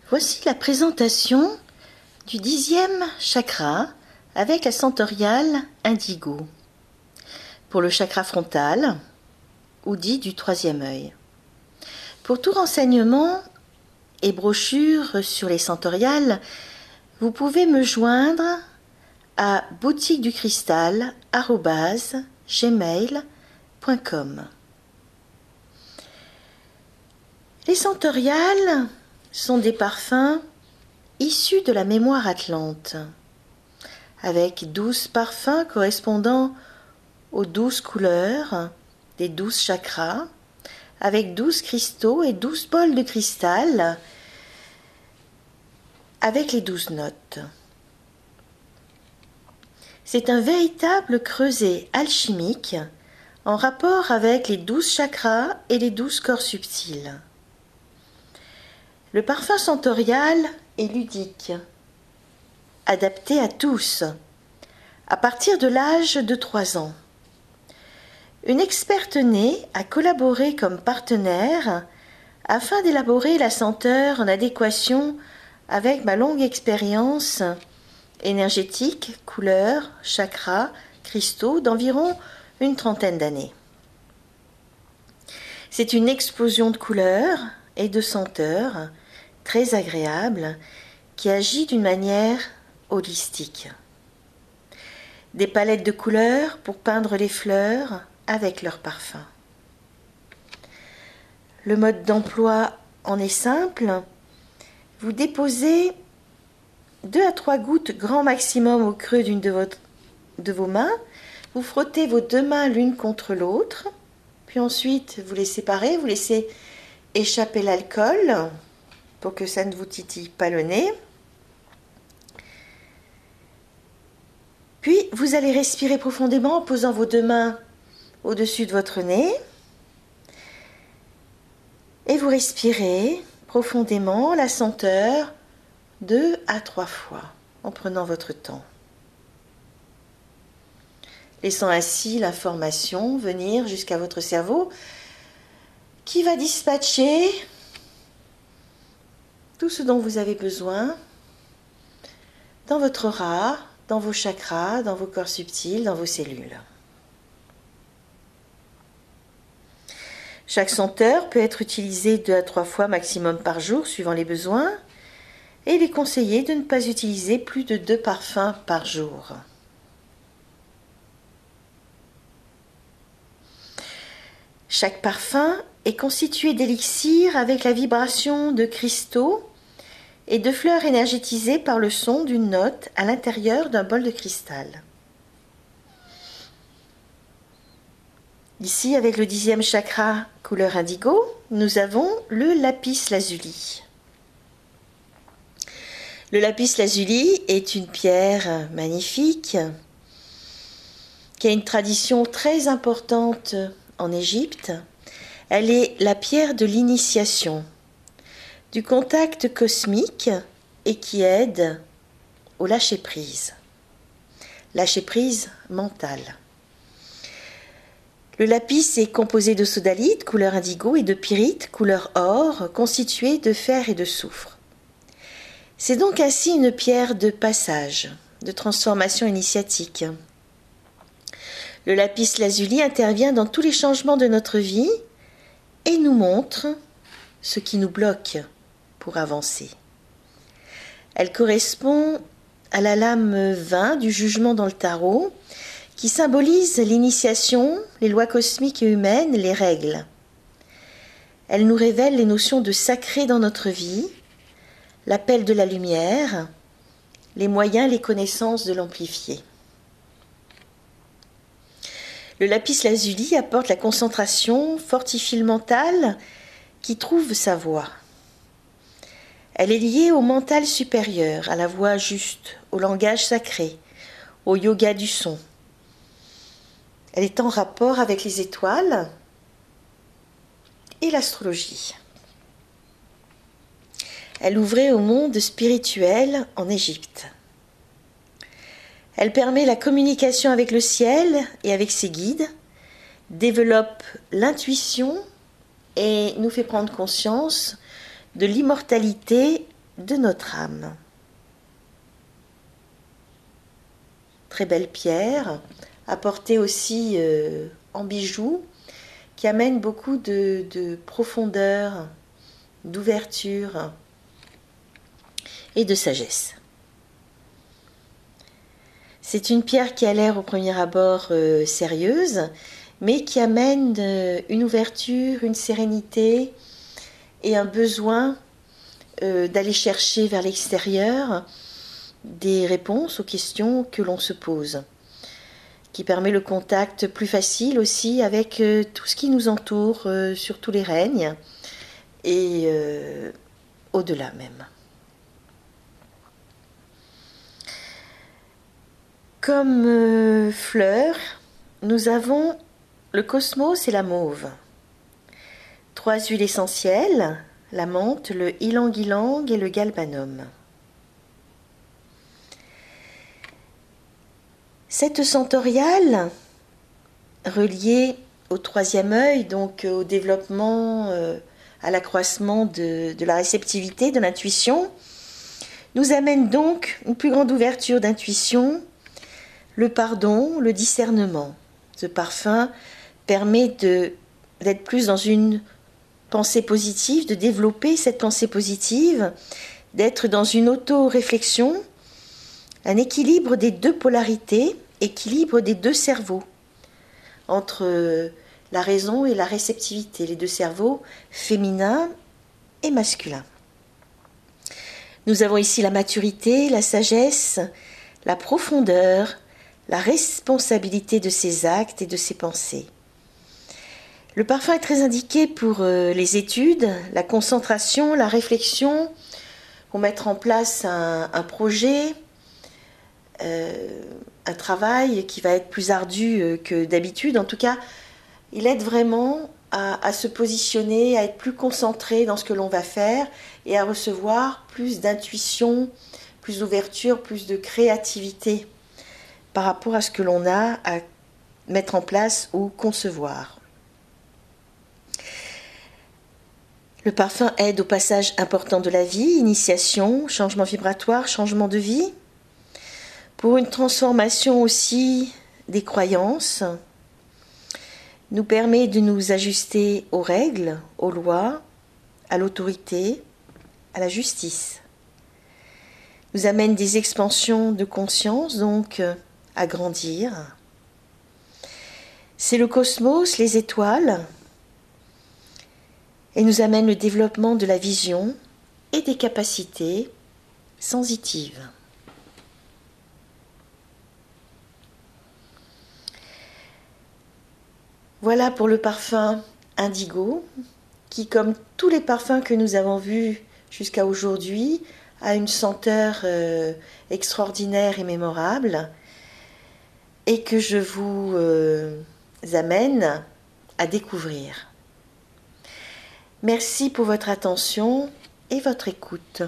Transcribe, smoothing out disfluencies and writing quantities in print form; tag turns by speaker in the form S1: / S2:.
S1: Voici la présentation du 10e chakra avec la centoriale indigo pour le chakra frontal ou dit du troisième œil. Pour tout renseignement et brochure sur les centoriales, vous pouvez me joindre à boutiqueducristal@gmail.com. Les centoriales sont des parfums issus de la mémoire atlante, avec 12 parfums correspondant aux 12 couleurs des 12 chakras, avec 12 cristaux et 12 bols de cristal, avec les 12 notes. C'est un véritable creuset alchimique en rapport avec les 12 chakras et les 12 corps subtils. Le parfum centorial est ludique, adapté à tous, à partir de l'âge de 3 ans. Une experte née a collaboré comme partenaire afin d'élaborer la senteur en adéquation avec ma longue expérience énergétique, couleurs, chakras, cristaux d'environ une 30aine d'années. C'est une explosion de couleurs et de senteurs très agréable qui agit d'une manière holistique. Des palettes de couleurs pour peindre les fleurs avec leur parfum. Le mode d'emploi en est simple. Vous déposez 2 à 3 gouttes grand maximum au creux d'une de vos mains. Vous frottez vos 2 mains l'une contre l'autre. Puis ensuite, vous les séparez, vous laissez échapper l'alcool pour que ça ne vous titille pas le nez. Puis, vous allez respirer profondément en posant vos 2 mains au-dessus de votre nez. Et vous respirez profondément la senteur 2 à 3 fois en prenant votre temps. Laissant ainsi l'information venir jusqu'à votre cerveau qui va dispatcher tout ce dont vous avez besoin dans votre aura, dans vos chakras, dans vos corps subtils, dans vos cellules. Chaque senteur peut être utilisé 2 à 3 fois maximum par jour suivant les besoins et il est conseillé de ne pas utiliser plus de 2 parfums par jour. Chaque parfum est constitué d'élixirs avec la vibration de cristaux et de fleurs énergétisées par le son d'une note à l'intérieur d'un bol de cristal. Ici, avec le 10e chakra couleur indigo, nous avons le lapis lazuli. Le lapis lazuli est une pierre magnifique qui a une tradition très importante en Égypte. Elle est la pierre de l'initiation, du contact cosmique et qui aide au lâcher-prise mentale. Le lapis est composé de sodalite, couleur indigo, et de pyrite, couleur or, constituée de fer et de soufre. C'est donc ainsi une pierre de passage, de transformation initiatique. Le lapis lazuli intervient dans tous les changements de notre vie et nous montre ce qui nous bloque pour avancer. Elle correspond à la lame 20 du jugement dans le tarot, qui symbolise l'initiation, les lois cosmiques et humaines, les règles. Elle nous révèle les notions de sacré dans notre vie, l'appel de la lumière, les moyens, les connaissances de l'amplifier. Le lapis lazuli apporte la concentration, fortifie le mental qui trouve sa voie. Elle est liée au mental supérieur, à la voix juste, au langage sacré, au yoga du son. Elle est en rapport avec les étoiles et l'astrologie. Elle ouvrait au monde spirituel en Égypte. Elle permet la communication avec le ciel et avec ses guides, développe l'intuition et nous fait prendre conscience de l'immortalité de notre âme. Très belle pierre, apportée aussi en bijoux, qui amène beaucoup de profondeur, d'ouverture et de sagesse. C'est une pierre qui a l'air au premier abord sérieuse, mais qui amène une ouverture, une sérénité et un besoin d'aller chercher vers l'extérieur des réponses aux questions que l'on se pose, qui permet le contact plus facile aussi avec tout ce qui nous entoure sur tous les règnes et au-delà même. Comme fleurs, nous avons le cosmos et la mauve. 3 huiles essentielles, la menthe, le ylang-ylang et le galbanum. Cette centauriale, reliée au 3e œil, donc au développement, à l'accroissement de la réceptivité, de l'intuition, nous amène donc une plus grande ouverture d'intuition, le pardon, le discernement. Ce parfum permet d'être plus dans une pensée positive, de développer cette pensée positive, d'être dans une auto-réflexion, un équilibre des 2 polarités, équilibre des 2 cerveaux, entre la raison et la réceptivité, les 2 cerveaux féminins et masculins. Nous avons ici la maturité, la sagesse, la profondeur, la responsabilité de ses actes et de ses pensées. Le parfum est très indiqué pour les études, la concentration, la réflexion, pour mettre en place un projet, un travail qui va être plus ardu que d'habitude. En tout cas, il aide vraiment à se positionner, à être plus concentré dans ce que l'on va faire et à recevoir plus d'intuition, plus d'ouverture, plus de créativité par rapport à ce que l'on a à mettre en place ou concevoir. Le parfum aide au passage important de la vie, initiation, changement vibratoire, changement de vie, pour une transformation aussi des croyances, nous permet de nous ajuster aux règles, aux lois, à l'autorité, à la justice. Nous amène des expansions de conscience, donc à grandir. C'est le cosmos, les étoiles, et nous amène le développement de la vision et des capacités sensitives. Voilà pour le parfum indigo, qui, comme tous les parfums que nous avons vus jusqu'à aujourd'hui, a une senteur extraordinaire et mémorable, et que je vous amène à découvrir. Merci pour votre attention et votre écoute.